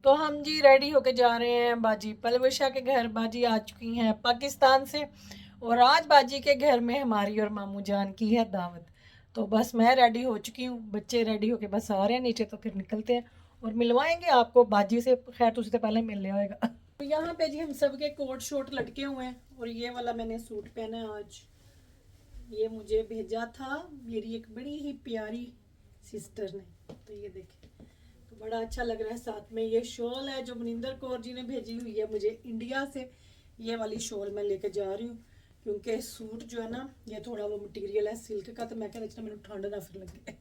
तो हम जी रेडी होके जा रहे हैं बाजी पलवशा के घर। बाजी आ चुकी हैं पाकिस्तान से और आज बाजी के घर में हमारी और मामू जान की है दावत। तो बस मैं रेडी हो चुकी हूँ, बच्चे रेडी होके बस आ रहे हैं नीचे, तो फिर निकलते हैं और मिलवाएंगे आपको बाजी से। खैर तो उससे पहले मिल लिया होगा। तो यहाँ पे जी हम सब के कोट शोट लटके हुए हैं और ये वाला मैंने सूट पहना है आज। ये मुझे भेजा था मेरी एक बड़ी ही प्यारी सिस्टर ने, तो ये देखें, तो बड़ा अच्छा लग रहा है। साथ में ये शॉल है जो मनिंदर कौर जी ने भेजी हुई है मुझे इंडिया से। ये वाली शॉल मैं लेके जा रही हूँ क्योंकि सूट जो है ना ये थोड़ा वो मटेरियल है सिल्क का, तो मैं कहना चाहता मैंने ठंड ना फिर लगे।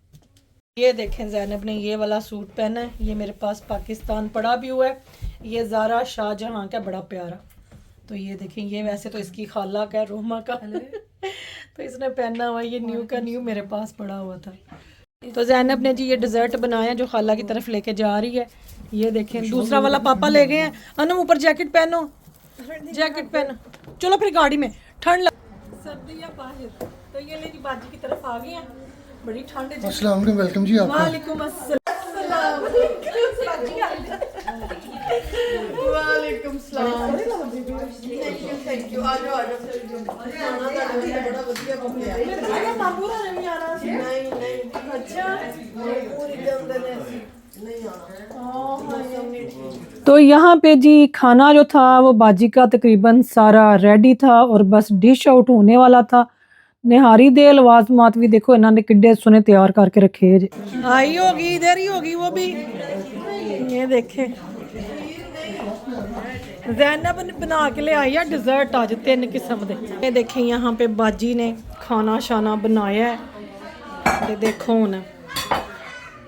ये देखें ज़ैनब ने ये वाला सूट पहना है, ये मेरे पास पाकिस्तान पड़ा भी हुआ है। ये ज़ारा शाहजहां का, बड़ा प्यारा। तो ये देखें, ये वैसे तो इसकी खाला का है, रोमा का तो इसने पहना हुआ, ये न्यू का न्यू मेरे पास पड़ा हुआ था। तो ज़ैनब ने जी ये डिज़र्ट बनाया जो खाला की तरफ लेके जा रही है। ये देखें दूसरा वाला पापा ले गए हैं। अनु ऊपर जैकेट पहनो, जैकेट पहनो, चलो फिर गाड़ी में, ठंड लग, सर्दियाँ बाहर। तो ये ले जी बाजी की तरफ आ गई हैं, बड़ी ठंड है। अस्सलाम वालेकुम, वेलकम जी आपका। वालेकुम अस्सलाम। वालेकुम सलाम। Thank you. आ जाओ आ जाओ। खाना बड़ा बढ़िया बन गया। मैं मामू ने भी आना सी। नहीं अच्छा पूरी जल्द नहीं आना। तो यहाँ पे जी खाना जो था वो बाजी का तकरीबन सारा रेडी था और बस डिश आउट होने वाला था। निहारी दे लवाजमात भी देखो इन्होंने किड्डे सुने तैयार करके रखे जी। आई होगी, इधर ही होगी वो भी। ये देखे ज़ैनब बना के ले आई है डिज़र्ट आज 3 किस्म दे। ये देखें यहाँ पे बाजी ने खाना शाना बनाया है। ये देखो हुन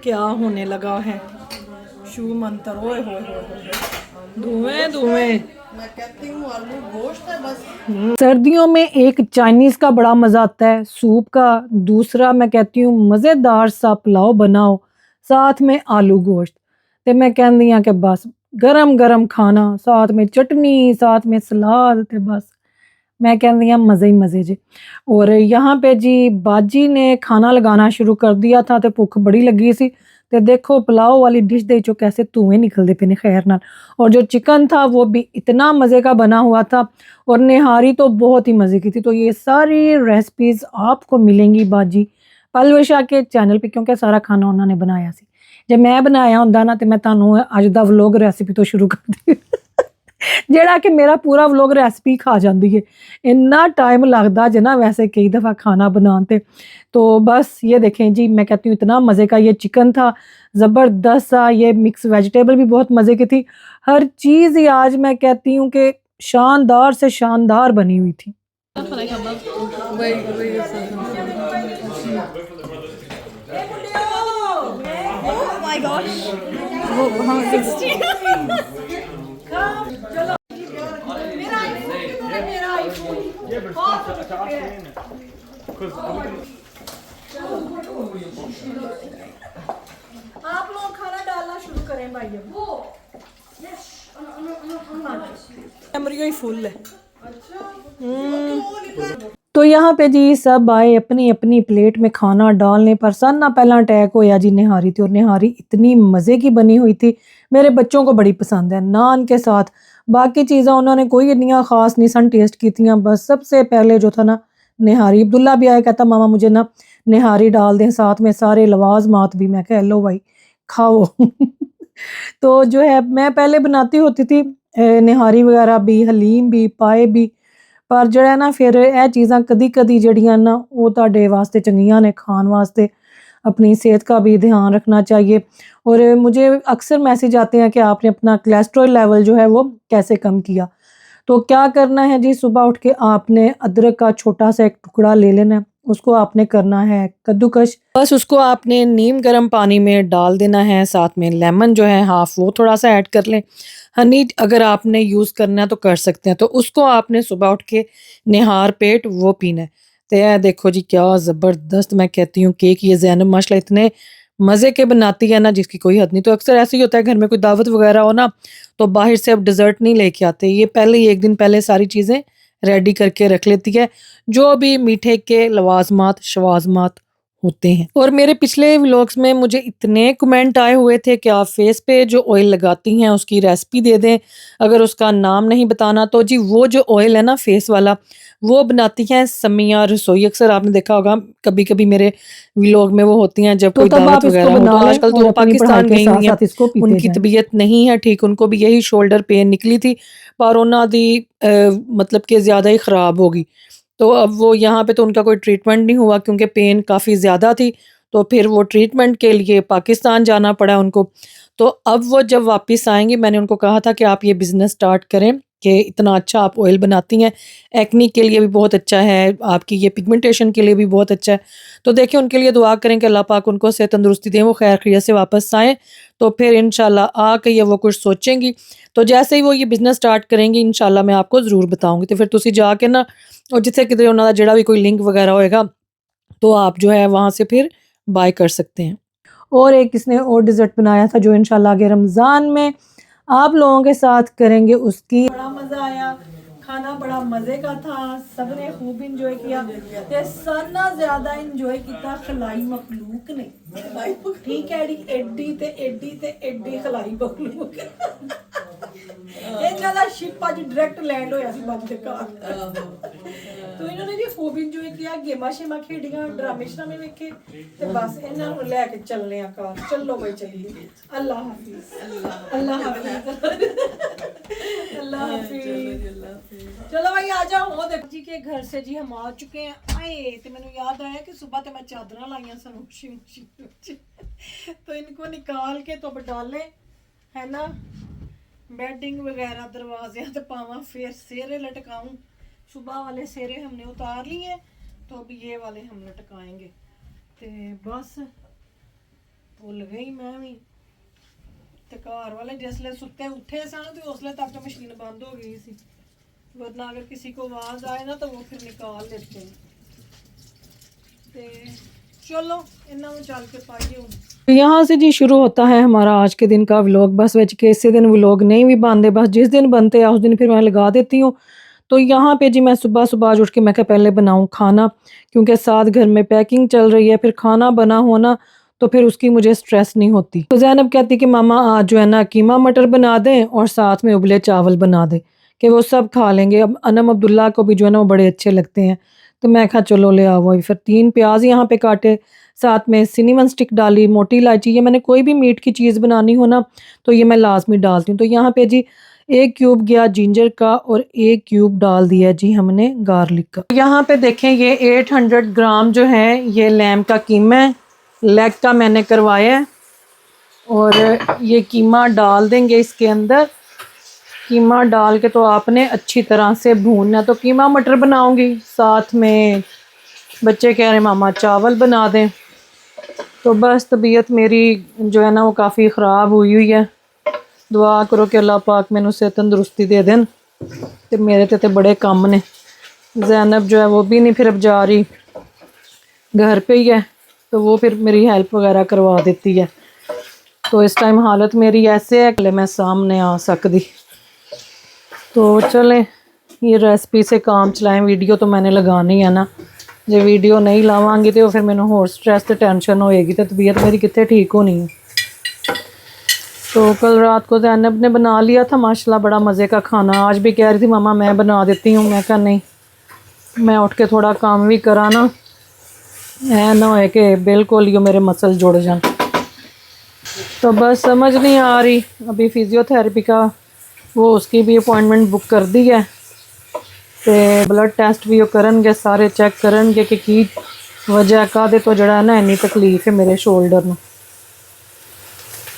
क्या होने लगा है, शू मंतर। ओए होए धुएं धुएं। मैं कहती हूँ आलू गोश्त है बस। सर्दियों में एक चाइनीज़ का बड़ा मज़ा आता है सूप का, दूसरा मैं कहती हूँ मज़ेदार सा पुलाव बनाओ साथ में आलू गोश्त। तो मैं कहती हूँ कि बस गरम गरम खाना, साथ में चटनी, साथ में सलाद, ते बस मैं कहती हूँ मज़े ही मज़े जी। और यहाँ पे जी बाजी ने खाना लगाना शुरू कर दिया था, तो भुख बड़ी लगी सी। तो देखो पुलाव वाली डिश दे चो कैसे धुएं निकलते पे ने खैर नाल। और जो चिकन था वो भी इतना मज़े का बना हुआ था और निहारी तो बहुत ही मज़े की थी। तो ये सारी रेसिपीज़ आपको मिलेंगी बाजी पलवशा के चैनल पे, क्योंकि सारा खाना उन्होंने बनाया सी। जे मैं बनाया होंदा ना तो मैं तुहानू अज दा व्लॉग रेसिपी तो शुरू कर दी जेड़ा कि मेरा पूरा व्लॉग रेसिपी खा जाती है। इन्ना टाइम लगता जे ना वैसे कई दफ़ा खाना बनाते। तो बस ये देखें जी, मैं कहती हूँ इतना मज़े का ये चिकन था, ज़बरदस्त सा। ये मिक्स वेजिटेबल भी बहुत मज़े की थी। हर चीज़ ही आज मैं कहती हूँ कि शानदार से शानदार बनी हुई थी। आप लोग खाना डालना शुरू करें भाई। मेमोरी ही फुल है। तो यहाँ पे जी सब आए अपनी अपनी प्लेट में खाना डालने पर। सन ना पहला अटैक होया जी निहारी थी, और निहारी इतनी मज़े की बनी हुई थी, मेरे बच्चों को बड़ी पसंद है नान के साथ। बाकी चीज़ें उन्होंने कोई इतनी ख़ास नहीं सन टेस्ट की थी। बस सबसे पहले जो था ना निहारी। अब्दुल्ला भी आया, कहता मामा मुझे ना निहारी डाल दें साथ में सारे लवाजमात भी। मैं कह लो भाई खाओ तो जो है मैं पहले बनाती होती थी निहारी वगैरह भी, हलीम भी, पाए भी, पर जड़ा ना फिर यह चीज़ां कदी कदी जड़ियां ना वो तुहाडे वास्ते चंगियां ने खान वास्ते। अपनी सेहत का भी ध्यान रखना चाहिए। और मुझे अक्सर मैसेज आते हैं कि आपने अपना कोलेस्ट्रॉल लेवल जो है वो कैसे कम किया। तो क्या करना है जी, सुबह उठ के आपने अदरक का छोटा सा एक टुकड़ा ले लेना है, उसको आपने करना है कद्दूकश। बस उसको आपने नीम गर्म पानी में डाल देना है, साथ में लेमन जो है हाफ वो थोड़ा सा ऐड कर लें। हनी अगर आपने यूज़ करना है तो कर सकते हैं। तो उसको आपने सुबह उठ के निहार पेट वो पीना है। तो यह देखो जी क्या ज़बरदस्त मैं कहती हूँ केक ये ज़ैनब माशाल्लाह इतने मज़े के बनाती है ना जिसकी कोई हद नहीं। तो अक्सर ऐसे ही होता है घर में कोई दावत वगैरह हो ना तो बाहर से अब डिज़र्ट नहीं लेके आते, ये पहले ही एक दिन पहले सारी चीज़ें रेडी करके रख लेती है। जो भी मीठे के लवाजमात शवाजमात होते हैं। और मेरे पिछले व्लॉग्स में मुझे इतने कमेंट आए हुए थे कि आप फेस पे जो ऑयल लगाती हैं उसकी रेसिपी दे दें, अगर उसका नाम नहीं बताना तो जी वो जो ऑयल है ना फेस वाला वो बनाती हैं समिया रसोई। अक्सर आपने देखा होगा कभी कभी मेरे व्लॉग में वो होती हैं जब कोई दावत वगैरह हो। तो आजकल तो पाकिस्तान गई हुई हैं, उनकी तबीयत नहीं है ठीक, उनको भी यही शोल्डर पेन निकली थी पर उन्होंने दी मतलब कि ज़्यादा ही ख़राब होगी। तो अब वो यहाँ पे तो उनका कोई ट्रीटमेंट नहीं हुआ क्योंकि पेन काफ़ी ज़्यादा थी, तो फिर वो ट्रीटमेंट के लिए पाकिस्तान जाना पड़ा उनको। तो अब वो जब वापस आएँगी मैंने उनको कहा था कि आप ये बिज़नेस स्टार्ट करें कि इतना अच्छा आप ऑयल बनाती हैं, एक्ने के लिए भी बहुत अच्छा है, आपकी ये पिगमेंटेशन के लिए भी बहुत अच्छा है। तो देखिए उनके लिए दुआ करें कि अल्लाह पाक उनको सेहत तंदुरुस्ती दें, वो खैर खैरियत से वापस आएँ, तो फिर इंशाल्लाह आके ये वो कुछ सोचेंगी। तो जैसे ही वो ये बिज़नेस स्टार्ट करेंगी इंशाल्लाह मैं आपको ज़रूर बताऊँगी। तो फिर तुसी जाके ना और जिथे किधरे उन्होंने जेड़ा भी कोई लिंक वगैरह होएगा तो आप जो है वहाँ से फिर बाय कर सकते हैं। और एक इसने और डिज़र्ट बनाया था जो इंशाल्लाह आगे रमज़ान में आप लोगों के साथ करेंगे, उसकी बड़ा मज़ा आया, खाना बड़ा मज़े का था, सबने खूब इंजॉय किया ते सारा ज़्यादा इंजॉय किया खलाई मखलूक ने। ठीक है एडी एडी ते एडी खलाई मखलूक ਇਹਨਾਂ ਦਾ ਸ਼ਿਪ ਅੱਜ ਡਾਇਰੈਕਟ ਲੈਂਡ ਹੋਇਆ ਸੀ ਬੱਜ ਦੇ ਘਰ। तो इन्होंने भी खूब इंजॉय किया, गेमा शेमा खेडियां, ड्रामे श्रामे वेखे ते बस इन्हां नूं लैके चलने आ घर। चलो भाई चलिए, अल्लाह हाफिज, अल्लाह हाफिज, अल्लाह हाफिज। चलो भाई आ जाओ। वो देखो जी के घर से जी हम आ चुके हैं। आए तो मैंने याद आया कि सुबह तो मैं चादर लाइया सन वॉशिंग मशीन तो इनको निकाल के तो अब डालें है ना, बेडिंग वगैरह दरवाजे तो पावा, फिर सेरे लटकाऊं। सुबह वाले सेरे हमने उतार लिए तो अब ये वाले हम लटकाएंगे। ते बस भुल गई मैं भी। ते घर वाले जिसले सुते उठे सन तो उसले तक तो मशीन बंद हो गई सी, वरना अगर किसी को आवाज आए ना तो वो फिर निकाल लेते हैं। ते चलो इन्ना चल के पाइए। यहाँ से जी शुरू होता है हमारा आज के दिन का व्लॉग। बस बच के इसी दिन व्लॉग नहीं भी बनते, बस जिस दिन बनते हैं उस दिन फिर मैं लगा देती हूँ। तो यहाँ पे जी मैं सुबह सुबह आज उठ के मैं क्या पहले बनाऊँ खाना, क्योंकि साथ घर में पैकिंग चल रही है, फिर खाना बना होना तो फिर उसकी मुझे स्ट्रेस नहीं होती। तो ज़ैनब कहती कि मामा आज जो है ना कीमा मटर बना दें और साथ में उबले चावल बना दें कि वो सब खा लेंगे। अब अनम अब्दुल्ला को भी जो है ना वो बड़े अच्छे लगते हैं। तो मैं कहा चलो ले आओ। फिर 3 प्याज यहाँ पे काटे, साथ में सिनेमन स्टिक डाली, मोटी इलायची। ये मैंने कोई भी मीट की चीज़ बनानी हो ना तो ये मैं लाजमी डालती हूँ। तो यहाँ पे जी 1 क्यूब गया जिंजर का और 1 क्यूब डाल दिया जी हमने गार्लिक का। यहाँ पे देखें ये 800 ग्राम जो है ये लैम का कीमा है, लेग का मैंने करवाया है। और ये कीमा डाल देंगे इसके अंदर। कीमा डाल के तो आपने अच्छी तरह से भूनना। तो कीमा मटर बनाऊंगी, साथ में बच्चे कह रहे मामा चावल बना दें। तो बस तबीयत मेरी जो है ना वो काफ़ी ख़राब हुई है। दुआ करो कि अल्लाह पाक मैनू सेहत तंदुरुस्ती दे देन ते मेरे ते बड़े कम ने। ज़ैनब जो है वो भी नहीं फिर अब जा रही, घर पे ही है, तो वो फिर मेरी हेल्प वगैरह करवा देती है। तो इस टाइम हालत मेरी ऐसे है कि मैं सामने आ सकती। तो चलें ये रेसिपी से काम चलाएं। वीडियो तो मैंने लगानी है ना, जो वीडियो नहीं लावांगी तो फिर मैंने होर स्ट्रेस ते टेंशन होएगी तो तबीयत मेरी कितने ठीक होनी है। तो कल रात को ज़ैनब ने बना लिया था माशाल्लाह बड़ा मज़े का खाना। आज भी कह रही थी मामा मैं बना देती हूँ। मैं कहा नहीं, मैं उठ के थोड़ा काम भी करा ना, ऐ ना होए कि बिल्कुल ही मेरे मसल जुड़ जान। तो बस समझ नहीं आ रही। अभी फिजियोथेरेपी का वो उसकी भी अपॉइंटमेंट बुक कर दी है, तो ब्लड टेस्ट भी वो करनगे, सारे चेक करनगे कि की वजह का दे तो जड़ा ना इन्नी तकलीफ है मेरे शोल्डर में।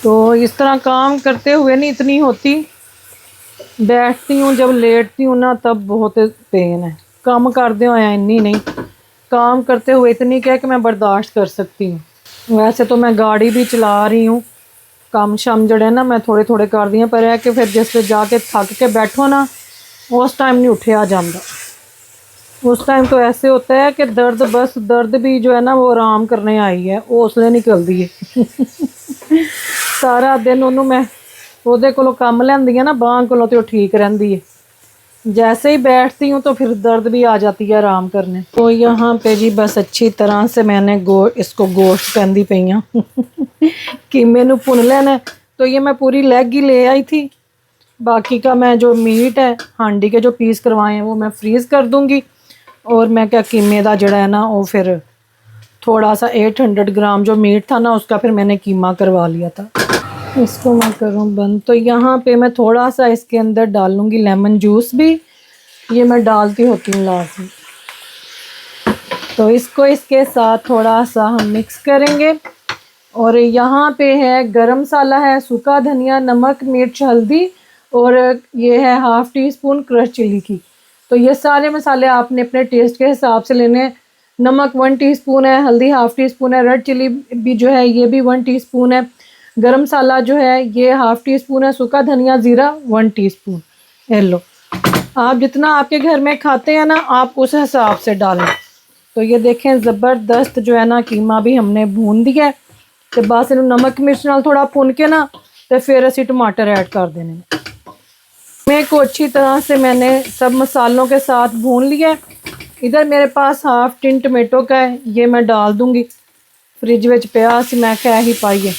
तो इस तरह काम करते हुए नहीं इतनी होती, बैठती हूँ जब लेटती हूँ ना तब बहुत पेन है। काम करते हुए इन्नी नहीं, काम करते हुए इतनी क्या कि मैं बर्दाश्त कर सकती हूँ। वैसे तो मैं गाड़ी भी चला रही हूँ, काम शाम जड़े ना मैं थोड़े थोड़े कर दी हैं, पर है कि फिर जिससे जाके थक के बैठो ना उस टाइम नहीं उठा जाता। उस टाइम तो ऐसे होता है कि दर्द, बस दर्द भी जो है ना वो आराम करने आई है, हौसले निकलती है। सारा दिन उन्होंने मैं ਉਹਦੇ ਕੋਲੋਂ ਕੰਮ ਲੈਂਦੀ ਆ ਨਾ, ਬਾਂਹ ਕੋਲੋਂ ਤੇ ਉਹ ਠੀਕ ਰਹਿੰਦੀ ਹੈ। जैसे ही बैठती हूँ तो फिर दर्द भी आ जाती है आराम करने। तो यहाँ पे जी बस अच्छी तरह से मैंने इसको गोश्त कहती पई हूँ कीमे नू भुन लेना है। तो ये मैं पूरी लेग ही ले आई थी, बाकी का मैं जो मीट है हांडी के जो पीस करवाए हैं वो मैं फ्रीज़ कर दूँगी। और मैं क्या कीमे का जड़ा है ना वो फिर थोड़ा सा 800 ग्राम जो मीट था ना उसका फिर मैंने कीमा करवा लिया था। इसको मैं करूँ बंद। तो यहाँ पे मैं थोड़ा सा इसके अंदर डालूँगी लेमन जूस भी, ये मैं डालती होती हूँ लाजमी। तो इसको इसके साथ थोड़ा सा हम मिक्स करेंगे। और यहाँ पे है गरम मसाला है, सूखा धनिया, नमक, मिर्च, हल्दी और ये है half teaspoon crush chili की। तो ये सारे मसाले आपने अपने टेस्ट के हिसाब से लेने हैं। नमक 1 टीस्पून है, हल्दी हाफ़ टी स्पून है, रेड चिली भी जो है ये भी 1 टीस्पून है, गरम मसाला जो है ये हाफ़ टी स्पून है, सूखा धनिया ज़ीरा 1 टीस्पून। ये लो, आप जितना आपके घर में खाते हैं ना आप उस हिसाब से डालें। तो ये देखें ज़बरदस्त जो है ना कीमा भी हमने भून दिया है। तो बस इन नमक मिर्च नाल थोड़ा भुन के ना तो फिर असी टमाटर ऐड कर देने। मैं को अच्छी तरह से मैंने सब मसालों के साथ भून लिया है। इधर मेरे पास हाफ़ टिन टमेटो का है, ये मैं डाल दूंगी। फ्रिज में पिया सी मैं क्या ही पाइए।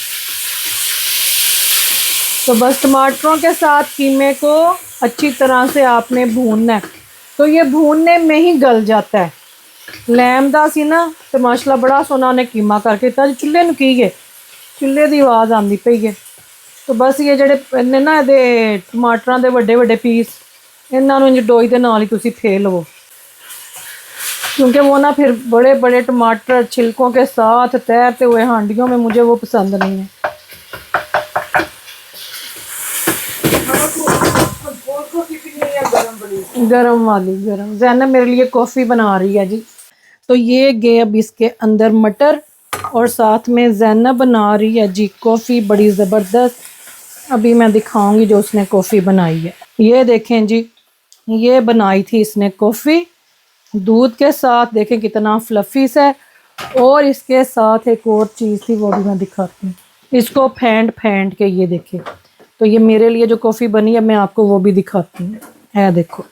तो बस टमाटरों के साथ कीमे को अच्छी तरह से आपने भूनना है। तो ये भूनने में ही गल जाता है। लैम दा सी ना तो माशाल्लाह बड़ा सोना ने कीमा करके इतना चुल्हे नूं की है, चुल्हे की आवाज़ आती पई है। तो बस ये ਜਿਹੜੇ ने ना ये टमाटरों के ਵੱਡੇ ਵੱਡੇ पीस इन्हों इंज डोई के नाल ही तुसी फे लवो, क्योंकि वो ना फिर बड़े बड़े टमाटर छिलकों के साथ तैरते हुए हांडियों में मुझे वो पसंद नहीं है। गरम वाली गरम ज़ैनब मेरे लिए कॉफ़ी बना रही है जी। तो ये गए अब इसके अंदर मटर और साथ में ज़ैनब बना रही है जी कॉफ़ी बड़ी ज़बरदस्त। अभी मैं दिखाऊंगी जो उसने कॉफ़ी बनाई है। ये देखें जी, ये बनाई थी इसने कॉफ़ी दूध के साथ, देखें कितना फ्लफ़ी सा है। और इसके साथ एक और चीज़ थी वो भी मैं दिखाती हूँ। इसको फेंट फेंट के ये देखें। तो ये मेरे लिए जो कॉफ़ी बनी है मैं आपको वो भी दिखाती हूँ, है देखो।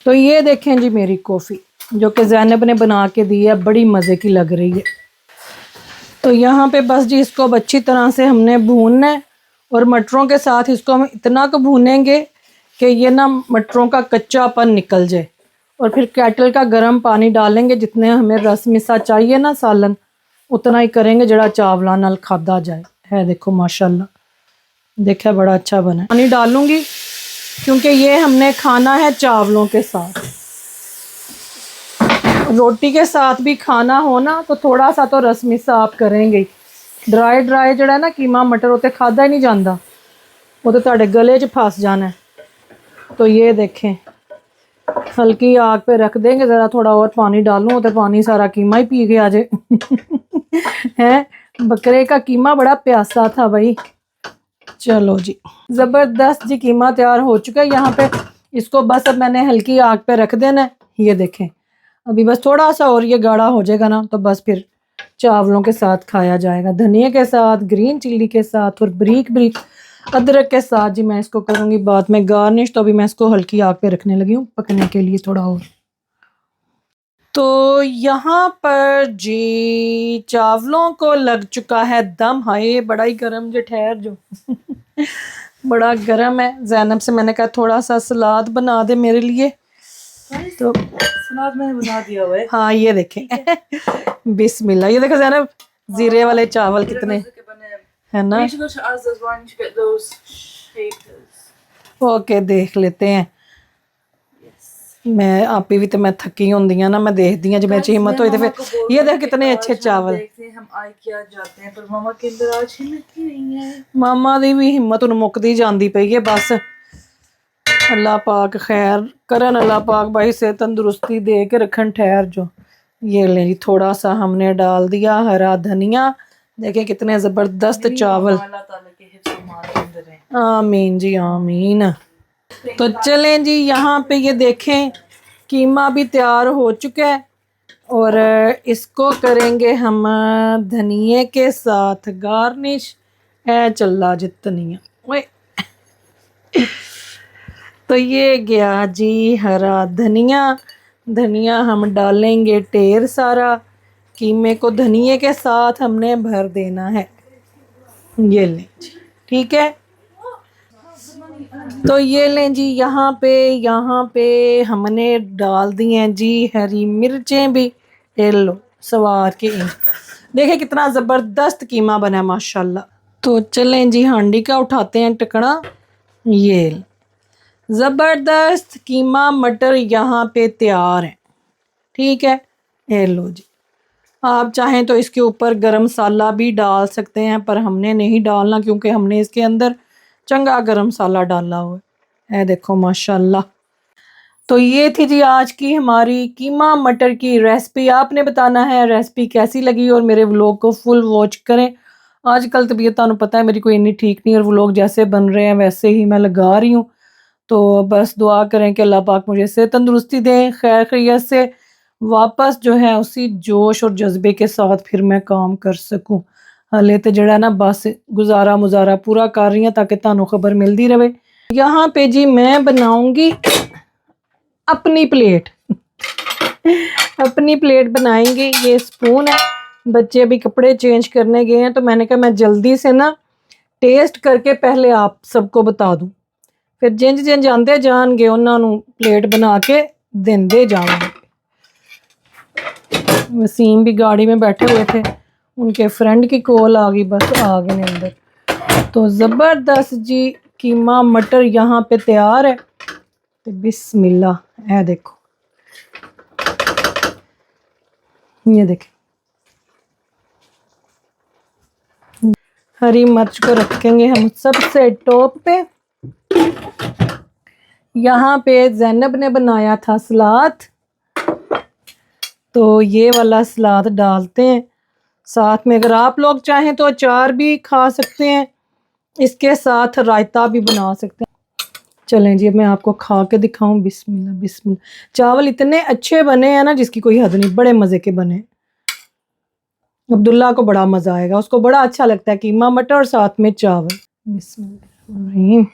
तो ये देखें जी मेरी कॉफ़ी जो कि ज़ैनब ने बना के दी है, बड़ी मज़े की लग रही है। तो यहाँ पे बस जी इसको अब अच्छी तरह से हमने भूनना है और मटरों के साथ इसको हम इतना को भूनेंगे कि ये ना मटरों का कच्चापन निकल जाए। और फिर केटल का गर्म पानी डालेंगे, जितने हमें रस मिसा चाहिए ना सालन उतना ही करेंगे जड़ा चावलों नाल खादा जाए। है देखो माशाल्लाह, देखा बड़ा अच्छा बना। पानी डालूंगी क्योंकि ये हमने खाना है चावलों के साथ। रोटी के साथ भी खाना हो ना तो थोड़ा सा तो रस मिसा आप करेंगे। ड्राई ड्राई जड़ा है ना कीमा मटर उते खादा ही नहीं जाता, वो तो तुहाडे गले च फस जाना है। तो ये देखें हल्की आग पे रख देंगे, ज़रा थोड़ा और पानी डालूँ तो पानी सारा कीमा ही पी गया जे है। बकरे का कीमा बड़ा प्यासा था भाई। चलो जी ज़बरदस्त जी कीमा तैयार हो चुका है। यहाँ पे इसको बस अब मैंने हल्की आग पे रख देना है। ये देखें अभी बस थोड़ा सा और ये गाढ़ा हो जाएगा ना तो बस फिर चावलों के साथ खाया जाएगा, धनिया के साथ, ग्रीन चिल्ली के साथ और बारीक बारीक अदरक के साथ। जी मैं इसको करूँगी बाद में गार्निश। तो अभी मैं इसको हल्की आग पे रखने लगी हूँ पकने के लिए थोड़ा और। तो यहाँ पर जी चावलों को लग चुका है दम। हाय बड़ा ही गर्म जो ठहर जो बड़ा गर्म है। ज़ैनब से मैंने कहा थोड़ा सा सलाद बना दे मेरे लिए, तो सलाद मैंने बना दिया हुआ है। हाँ ये देखें बिस्मिल्लाह। ये देखो ज़ैनब जीरे वाले चावल कितने है ना। ओके देख लेते हैं। मैं आप भी तो मैं थकी होंगी ना, मैं देखती हूँ जब मेरे हिम्मत होई तो फिर ये देख कितने अच्छे चावल। हम आए क्या जाते हैं पर मामा के अंदर आज हिम्मत ही नहीं है। मामा दी भी हिम्मत हुण मुकदी जांदी पई है बस। अल्लाह पाक खैर करन, अल्लाह पाक भाई से तंदुरुस्ती दे के रखन ठहर जो। ये ले जी थोड़ा सा हमने डाल दिया हरा धनिया। देखें कितने ज़बरदस्त चावल। आमीन जी आमीन। तो चलें जी यहाँ पे ये देखें कीमा भी तैयार हो चुका है और इसको करेंगे हम धनिए के साथ गार्निश। है चल्ला जितनी ओए तो ये गया जी हरा धनिया। धनिया हम डालेंगे ढेर सारा। कीमे को धनिए के साथ हमने भर देना है। ये लें जी, ठीक है। तो ये लें जी, यहाँ पे हमने डाल दी हैं जी हरी मिर्चें भी। ये लो सवार के इन। देखिए कितना ज़बरदस्त कीमा बना है माशाल्लाह। तो चलें जी, हांडी का उठाते हैं टकना। ये ज़बरदस्त कीमा मटर यहाँ पे तैयार है, ठीक है। ये लो जी, आप चाहें तो इसके ऊपर गरम मसाला भी डाल सकते हैं, पर हमने नहीं डालना क्योंकि हमने इसके अंदर चंगा गरम मसाला डाला हुआ है। देखो माशाल्लाह। तो ये थी जी आज की हमारी कीमा मटर की रेसिपी। आपने बताना है रेसिपी कैसी लगी और मेरे व्लॉग को फुल वॉच करें। आजकल तबीयत तुहानू पता है मेरी कोई इतनी ठीक नहीं, और व्लॉग जैसे बन रहे हैं वैसे ही मैं लगा रही हूँ। तो बस दुआ करें कि अल्लाह पाक मुझे से तंदुरुस्ती दें, खैर खैरियत से वापस जो है उसी जोश और जज्बे के साथ फिर मैं काम कर सकूं। हाले तो जड़ा ना बस गुजारा मुजारा पूरा कर रही हूँ ताकि तानू खबर मिलती रहे। यहाँ पे जी मैं बनाऊंगी अपनी प्लेट। अपनी प्लेट बनाएंगे। ये स्पून है। बच्चे अभी कपड़े चेंज करने गए हैं तो मैंने कहा मैं जल्दी से ना टेस्ट करके पहले आप सबको बता दूं, फिर जिंज जिंज आंदे जाएंगे उन्होंने प्लेट बना के देंदे जाऊंगे। वसीम भी गाड़ी में बैठे हुए थे, उनके फ्रेंड की कॉल आ गई, बस आ गए अंदर। तो ज़बरदस्त जी कीमा मटर यहाँ पे तैयार है। तो बिस्मिल्लाह, है देखो, ये देखें। हरी मिर्च को रखेंगे हम सबसे टॉप पे। यहाँ पे जैनब ने बनाया था सलाद, तो ये वाला सलाद डालते हैं साथ में। अगर आप लोग चाहें तो अचार भी खा सकते हैं, इसके साथ रायता भी बना सकते हैं। चलें जी, अब मैं आपको खा के दिखाऊं। बिस्मिल्लाह बिस्मिल्लाह। चावल इतने अच्छे बने हैं ना जिसकी कोई हद नहीं, बड़े मज़े के बने। अब्दुल्ला को बड़ा मज़ा आएगा, उसको बड़ा अच्छा लगता है कीमा मटर और साथ में चावल। बिस्मिल्लाह।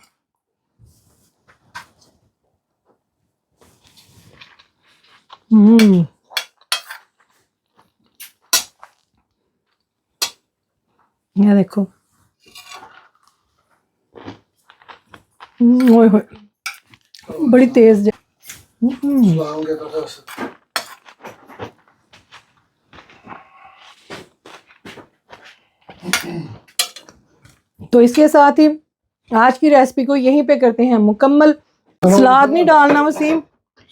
ये देखो, ओए होए, बड़ी तेज। तो इसके साथ ही आज की रेसिपी को यहीं पे करते हैं मुकम्मल। सलाद नहीं डालना वसीम,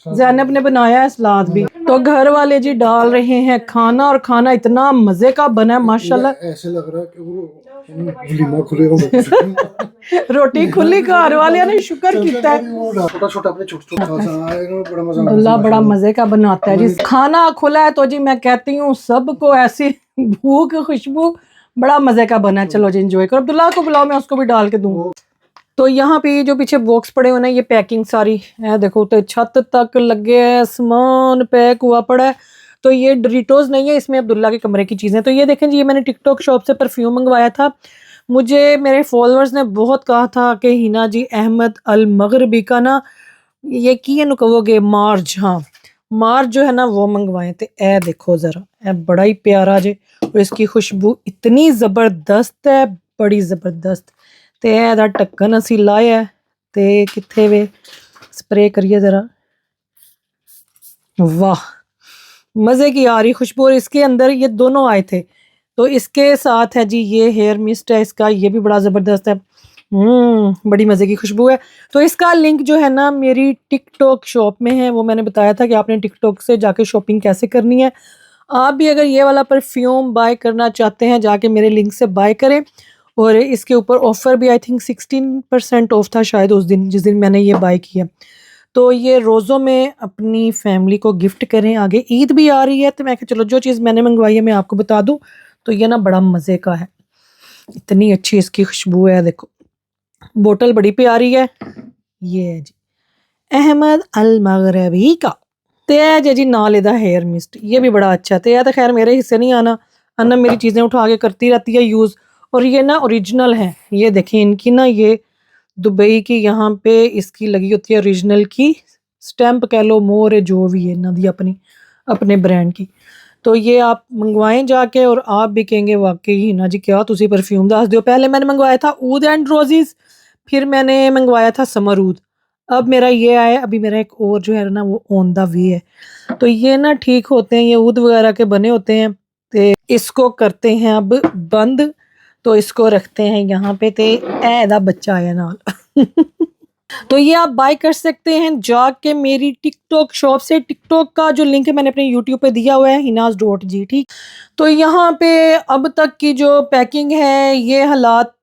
जैनब ने बनाया है सलाद भी। तो घर वाले जी डाल रहे हैं खाना, और खाना इतना मजे का बना है माशाल्लाह। ऐसे लग रहा है कि वो वलीमा खुलेगा। रोटी खुली, घर वाले ने शुक्र किया है। अल्लाह बड़ा मजे का बनाता है जी। खाना खुला है तो जी मैं कहती हूँ सबको ऐसी भूख खुशबू, बड़ा मजे का बना है। चलो जी एंजॉय करो। अब्दुल्ला को बुलाओ, मैं उसको भी डाल के दूँ। तो यहाँ पे जो पीछे बॉक्स पड़े हुए ना, ये पैकिंग सारी है देखो, तो छत तक लगे है, सामान पैक हुआ पड़ा है। तो ये डोरिटोस नहीं है, इसमें अब्दुल्ला के कमरे की चीज़ें। तो ये देखें जी, ये मैंने टिकटॉक शॉप से परफ्यूम मंगवाया था। मुझे मेरे फॉलोअर्स ने बहुत कहा था कि हिना जी अहमद अल मगरबी का ना ये की है कहोगे मार्ज, हाँ मार्ज जो है ना वो मंगवाए थे। ए देखो ज़रा, ए बड़ा ही प्यारा जे, और इसकी खुशबू इतनी ज़बरदस्त है, बड़ी ज़बरदस्त। ते एदा ढक्कन असी लाया ते किथे वे स्प्रे करिए ज़रा। वाह मज़े की आ रही खुशबू। और इसके अंदर ये दोनों आए थे। तो इसके साथ है जी ये हेयर मिस्ट है इसका, ये भी बड़ा ज़बरदस्त है। बड़ी मज़े की खुशबू है। तो इसका लिंक जो है ना मेरी टिकटॉक शॉप में है। वो मैंने बताया था कि आपने टिकटॉक से जाके शॉपिंग कैसे करनी है। आप भी अगर ये वाला परफ्यूम बाय करना चाहते हैं जाके मेरे लिंक से बाय करें। और इसके ऊपर ऑफ़र भी आई थिंक 16% ऑफ था शायद उस दिन जिस दिन मैंने ये बाय किया। तो ये रोज़ों में अपनी फैमिली को गिफ्ट करें। आगे ईद भी आ रही है तो मैं कहा चलो जो चीज़ मैंने मंगवाई है मैं आपको बता दूं। तो ये ना बड़ा मज़े का है, इतनी अच्छी इसकी खुशबू है। देखो बोतल बड़ी प्यारी है। ये है जी अहमद अल मगरबी का। ते है जी नाल एदा हेयर मिस्ट, ये भी बड़ा अच्छा। तो तो खैर मेरे हिस्से नहीं आना, अन्ना मेरी चीज़ें उठा के करती रहती है यूज़। और ये ना ओरिजिनल है, ये देखें इनकी ना ये दुबई की यहाँ पे इसकी लगी होती है ओरिजिनल की स्टैंप कह लो, मोर है, जो भी है इन्हों दी अपनी अपने ब्रांड की। तो ये आप मंगवाएं जाके और आप भी कहेंगे वाकई ही ना जी क्या तुसी परफ्यूम दस दो। पहले मैंने मंगवाया था ऊद एंड रोजेस, फिर मैंने मंगवाया था समरूद, अब मेरा ये आया, अभी मेरा एक और जो है ना वो ऑन दा वे है। तो ये ना ठीक होते हैं, ये ऊद वगैरह के बने होते हैं। तो इसको करते हैं अब बंद, तो इसको रखते हैं यहाँ पे। ते ऐदा बच्चा आया नाल तो ये आप बाय कर सकते हैं जाके मेरी टिकटॉक शॉप से। टिकटॉक का जो लिंक है मैंने अपने यूट्यूब पे दिया हुआ है हिनाज.जी, ठीक। तो यहाँ पे अब तक की जो पैकिंग है ये हालात,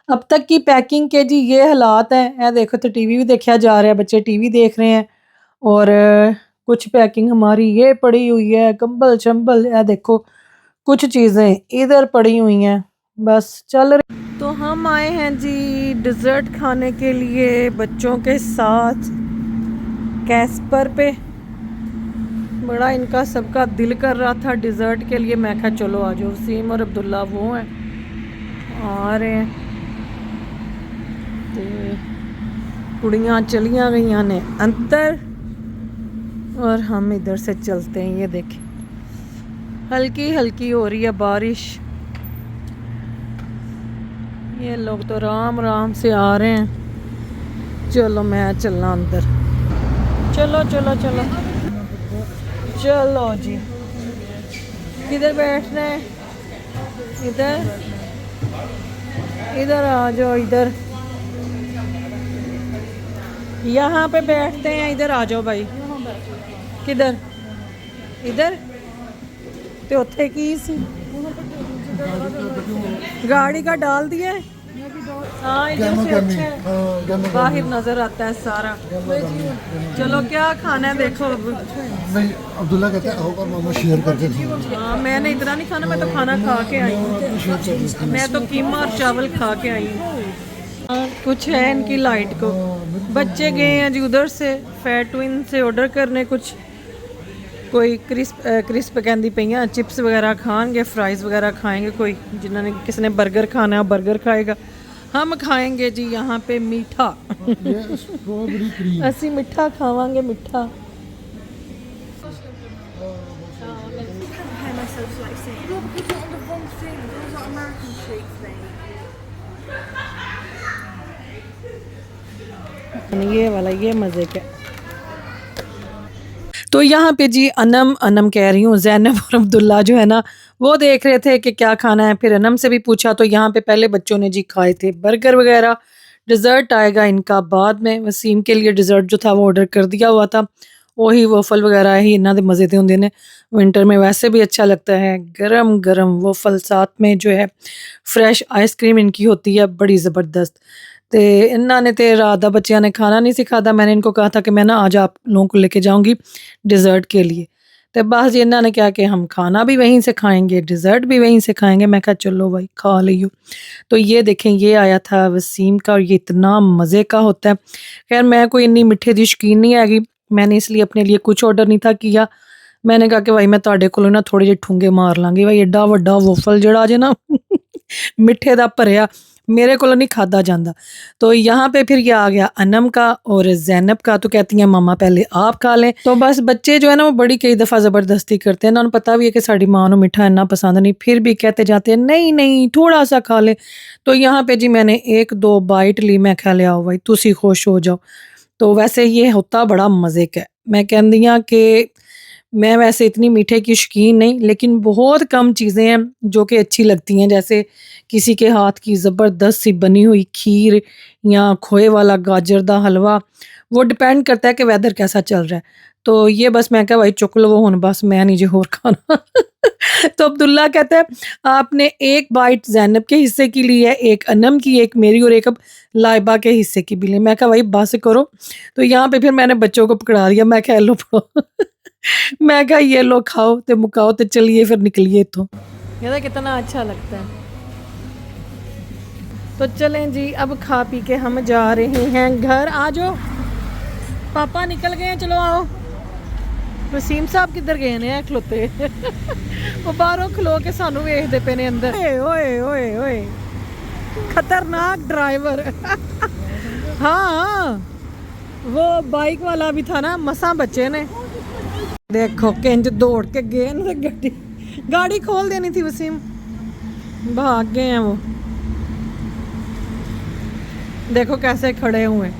अब तक की पैकिंग के जी ये हालात हैं। ये देखो, तो टीवी भी देखा जा रहा है, बच्चे टीवी देख रहे हैं। और कुछ पैकिंग हमारी ये पड़ी हुई है, कंबल शंबल, ये देखो कुछ चीज़ें इधर पड़ी हुई हैं, बस चल रही। तो हम आए हैं जी डिज़र्ट खाने के लिए बच्चों के साथ कैस्पर पे। बड़ा इनका सबका दिल कर रहा था डिज़र्ट के लिए। मैं कहा चलो आ जाओ। वसीम और अब्दुल्ला वो हैं, आ रहे हैं। तो कुड़ियाँ चलियाँ गई ने अंदर और हम इधर से चलते हैं। ये देखें हल्की हल्की हो रही है बारिश। ये लोग तो राम राम से आ रहे हैं। चलो मैं चलना अंदर। चलो चलो चलो चलो जी। किधर बैठना है? इधर, इधर आ जाओ, इधर यहाँ पे बैठते हैं। इधर आ जाओ भाई। किधर? इधर तो उथे की सी गाड़ी का डाल दिया है। हाँ इधर से अच्छा है, बाहर नजर आता है सारा। चलो क्या खाना है देखो। नहीं, अब्दुल्ला कहता है आओ और मामा शेयर करके खाओ। हाँ मैंने इतना नहीं खाना, मैं तो खाना खा के आई हूँ। मैं तो कीमा और चावल खा के आई हूँ। कुछ है इनकी लाइट को। बच्चे गए हैं जी उधर से फैट ट्विन से ऑर्डर करने कुछ। कोई क्रिस्प कहती पई चिप्स वगैरह खाएंगे, फ्राइज़ वगैरह खाएंगे। कोई जिन्होंने किसी ने बर्गर खाना है बर्गर खाएगा। हम खाएंगे जी यहाँ पे मीठा असी मिठा खावांगे, मिठा। ये वाला ये मज़े का। तो यहाँ पे जी अनम कह रही हूँ, ज़ैनब और अब्दुल्ला जो है ना वो देख रहे थे कि क्या खाना है। फिर अनम से भी पूछा तो यहाँ पे पहले बच्चों ने जी खाए थे बर्गर वगैरह। डिज़र्ट आएगा इनका बाद में। वसीम के लिए डिज़र्ट जो था वो ऑर्डर कर दिया हुआ था। वही वफ़ल वगैरह ही इन्हों के मज़े होंगे ने। विंटर में वैसे भी अच्छा लगता है, गरम गरम वफ़ल, साथ में जो है फ्रेश आइसक्रीम इनकी होती है बड़ी ज़बरदस्त। तो इन्होंने तो रात बच्चों ने खाना नहीं सिखाता। मैंने इनको कहा था कि मैं ना आज आप लोगों को लेके जाऊंगी डिज़र्ट के लिए। तो बस जी इन्होंने क्या कि हम खाना भी वहीं से खाएंगे, डिज़र्ट भी वहीं से खाएंगे। मैं कहा चलो भाई खा लियो। तो ये देखें ये आया था वसीम का और ये इतना मज़े का होता है। खैर मैं कोई इन्नी मिठे की शौकीन नहीं हैगी, मैंने इसलिए अपने लिए कुछ ऑर्डर नहीं था किया। मैंने कहा कि भाई मैं तुहाडे कोलों ना थोड़े जे ठुंगे मार लांगी। भाई एडा वड्डा वोफल जड़ा जे ना मिठे दा भरिया मेरे को नहीं खादा जाता। तो यहाँ पे फिर ये आ गया अनम का और ज़ैनब का। तो कहती हैं मामा पहले आप खा लें। तो बस बच्चे जो है ना वो बड़ी कई दफ़ा ज़बरदस्ती करते हैं ना, उन्हें पता भी है कि साड़ी माँ को मिठा इन्ना पसंद नहीं, फिर भी कहते जाते हैं नहीं नहीं थोड़ा सा खा ले। तो यहाँ पे जी मैंने एक दो बाइट ली, मैं खा लिया भाई तुसी खुश हो जाओ। तो वैसे ये होता बड़ा मज़े का। मैं कहती हाँ कि मैं वैसे इतनी मीठे की शौकीन नहीं, लेकिन बहुत कम चीज़ें हैं जो कि अच्छी लगती हैं। जैसे किसी के हाथ की ज़बरदस्त सी बनी हुई खीर या खोए वाला गाजर दा हलवा, वो डिपेंड करता है कि वेदर कैसा चल रहा है। तो ये बस मैं कहा भाई चुक लो हुन, बस मैं नहीं जी होर खाना तो अब्दुल्ला कहता है आपने एक बाइट ज़ैनब के हिस्से की ली है, एक अनम की, एक मेरी और एक अब लाइबा के हिस्से की भी ली। मैं कहा भाई बस करो। तो यहाँ पे फिर मैंने बच्चों को पकड़ा दिया। मैं कह लो मैं कहा ये लो खाओ तो मुकाओ तो चलिए फिर निकलिए। तो ये कितना अच्छा लगता है। तो चलें जी अब खा पी के हम जा रहे हैं घर। आ जाओ पापा निकल गए हैं, चलो आओ। वसीम साहब किधर गए ने खलोते वो बाहरों खलो के सानू वेखदे पे ने अंदर। ओए ओए ओए खतरनाक ड्राइवर हाँ वो बाइक वाला भी था ना, मसा बच्चे ने। देखो किंज दौड़ के गए ना, गाड़ी खोल देनी थी वसीम, भाग गए हैं वो। देखो कैसे खड़े हुए।